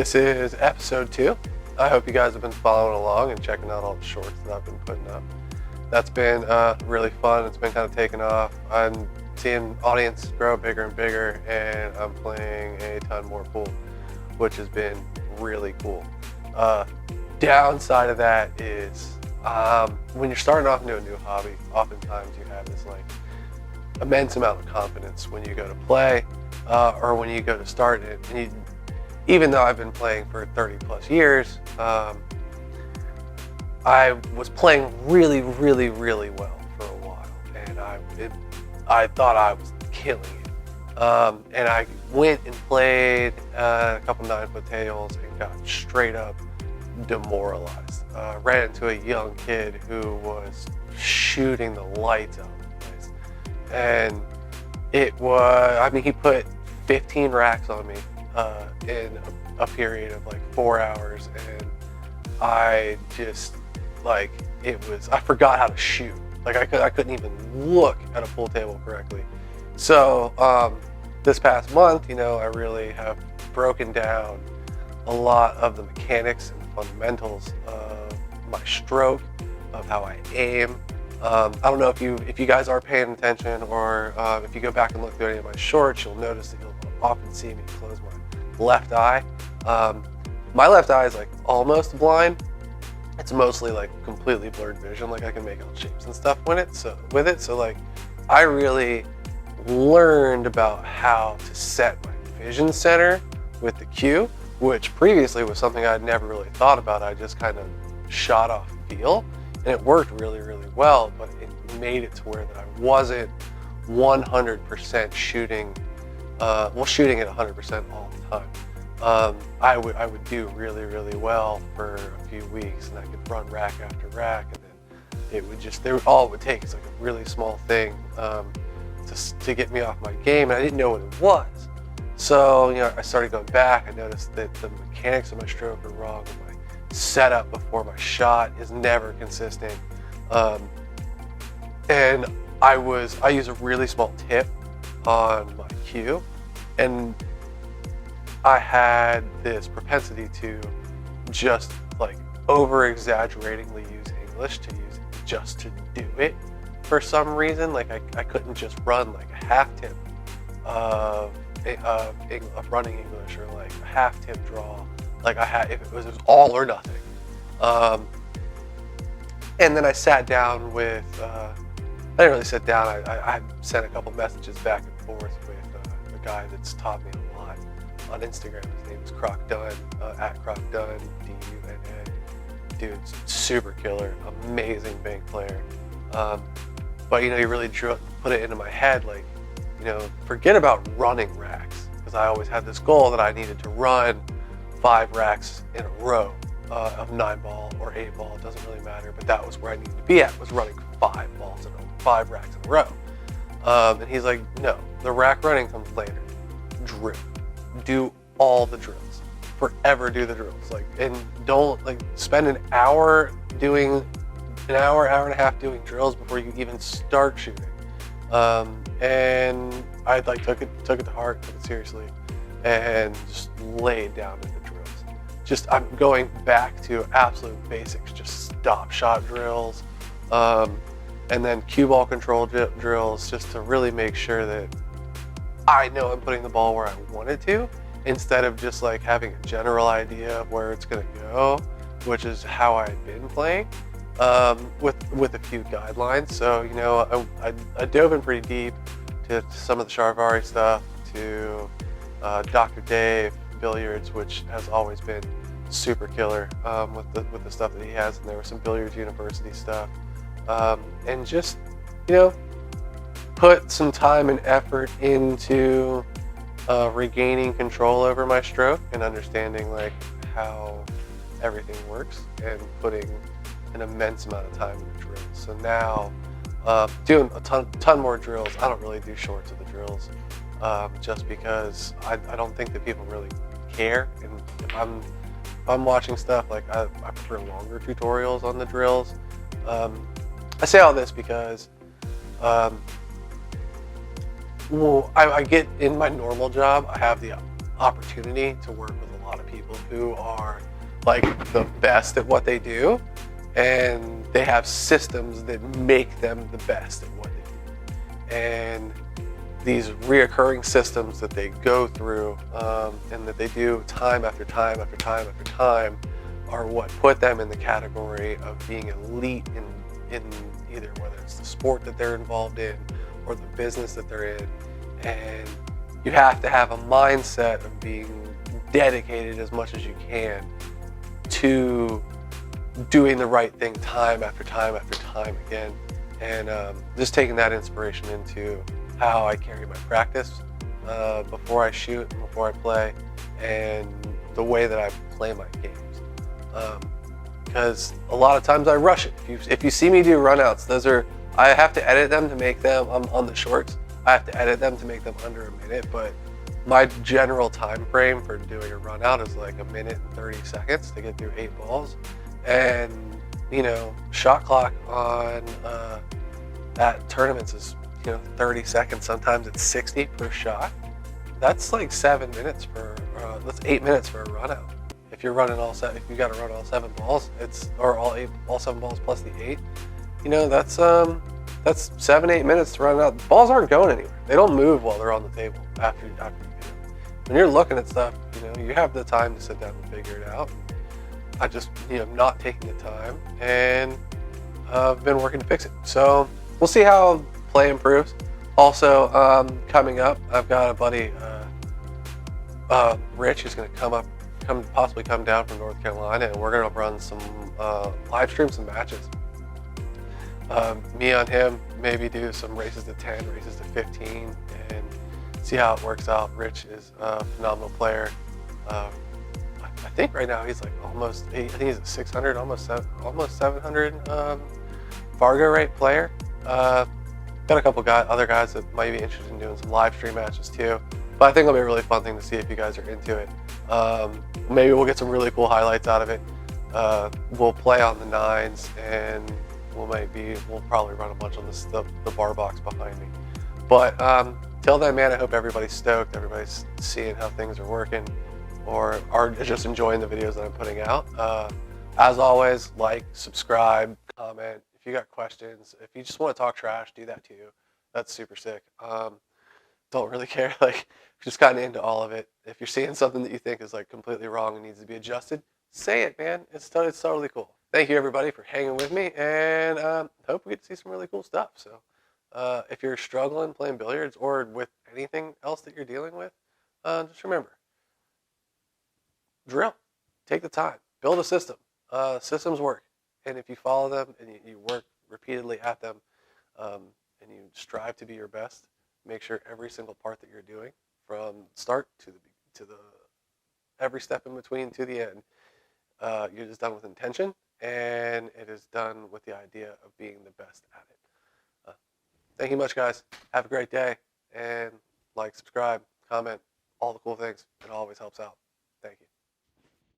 This is episode 2. I hope you guys have been following along and checking out all the shorts that I've been putting up. That's been really fun. It's been kind of taking off. I'm seeing audience grow bigger and bigger, and I'm playing a ton more pool, which has been really cool. Downside of that is when you're starting off into a new hobby, oftentimes you have this immense amount of confidence when you go to play or when you go to start it. And even though I've been playing for 30 plus years, I was playing really well for a while, and I thought I was killing it. And I went and played a couple 9-foot tails and got straight up demoralized. Ran into a young kid who was shooting the lights out of the place. And he put 15 racks on me in a period of 4 hours, and I just I forgot how to shoot. I couldn't even look at a pool table correctly. So this past month, I really have broken down a lot of the mechanics and fundamentals of my stroke, of how I aim. I don't know if you guys are paying attention, or if you go back and look through any of my shorts, you'll notice that you'll often see me close my left eye. My left eye is almost blind. It's mostly completely blurred vision. I can make out shapes and stuff with it. So I really learned about how to set my vision center with the cue, which previously was something I'd never really thought about. I just kind of shot off feel, and it worked really well, but it made it to where that I wasn't 100% shooting at 100% all the time. I would do really well for a few weeks, and I could run rack after rack, and then all it would take is a really small thing to get me off my game, and I didn't know what it was. So I started going back. I noticed that the mechanics of my stroke are wrong, and my setup before my shot is never consistent. And I use a really small tip on my cue, and I had this propensity to just over exaggeratingly use English to use just to do it for some reason. I couldn't just run a half tip of running English, or a half tip draw. If it was all or nothing. And then I sat down with, I didn't really sit down. I sent a couple messages back and forth with a guy that's taught me a lot on Instagram. His name is Croc Dunn, at Croc Dunn, D-U-N-N. Dude's super killer, amazing bank player. But he really put it into my head, forget about running racks, because I always had this goal that I needed to run 5 racks in a row of 9-ball or 8-ball. It doesn't really matter, but that was where I needed to be at, was running 5 racks in a row. And he's like, no, the rack running comes later. Drill. Do all the drills. Forever do the drills. And don't spend an hour and a half doing drills before you even start shooting. And I took it to heart, took it seriously, and just laid down into drills. I'm going back to absolute basics, just stop shot drills, and then cue ball control drills, just to really make sure that I know I'm putting the ball where I want it to, instead of just having a general idea of where it's going to go, which is how I've been playing, with a few guidelines. So I dove in pretty deep to some of the Charvari stuff, to Dr. Dave Billiards, which has always been super killer with the stuff that he has, and there was some Billiards University stuff, and just put some time and effort into regaining control over my stroke and understanding how everything works, and putting an immense amount of time into drills. So now doing a ton more drills. I don't really do shorts of the drills, just because I don't think that people really care. And if I'm watching stuff, I prefer longer tutorials on the drills. I say all this because I get in my normal job, I have the opportunity to work with a lot of people who are like the best at what they do, and they have systems that make them the best at what they do. And these reoccurring systems that they go through and that they do time after time after time after time are what put them in the category of being elite in either whether it's the sport that they're involved in or the business that they're in. And you have to have a mindset of being dedicated as much as you can to doing the right thing time after time after time again. And just taking that inspiration into how I carry my practice before I shoot and before I play, and the way that I play my games. Because a lot of times I rush it. If you see me do runouts, I have to edit them to make them, on the shorts, I have to edit them to make them under a minute, but my general time frame for doing a run out is like 1 minute and 30 seconds to get through 8 balls. And, shot clock on at tournaments is, 30 seconds. Sometimes it's 60 per shot. That's like 7 minutes that's 8 minutes for a run out. If you're running if you got to run all 7 balls, all 7 balls plus the 8, that's 7-8 minutes to run out. The balls aren't going anywhere. They don't move while they're on the table after you do them. When you're looking at stuff, you have the time to sit down and figure it out. I just, not taking the time, and I've been working to fix it. So we'll see how play improves. Also, coming up, I've got a buddy, Rich, who's going to possibly come down from North Carolina, and we're going to run some live stream some matches. Me on him, maybe do some races to 10, races to 15, and see how it works out. Rich is a phenomenal player. I think right now he's like I think he's a 600, almost 700 Fargo rate player. Got a couple other guys that might be interested in doing some live stream matches too. But I think it'll be a really fun thing to see if you guys are into it. Maybe we'll get some really cool highlights out of it. We'll play on the 9s, and we'll probably run a bunch on the bar box behind me. But till then, man, I hope everybody's stoked, everybody's seeing how things are working, or are just enjoying the videos that I'm putting out. As always, like, subscribe, comment. If you got questions, if you just want to talk trash, do that too. That's super sick. Don't really care, just kind of into all of it. If you're seeing something that you think is completely wrong and needs to be adjusted, say it, man. It's totally cool. Thank you, everybody, for hanging with me, and hope we get to see some really cool stuff. So if you're struggling playing billiards or with anything else that you're dealing with, just remember, drill. Take the time. Build a system. Systems work. And if you follow them and you work repeatedly at them, and you strive to be your best, make sure every single part that you're doing, from start to the every step in between to the end, you're just done with intention, and it is done with the idea of being the best at it. Thank you much, guys. Have a great day, and like, subscribe, comment, all the cool things. It always helps out.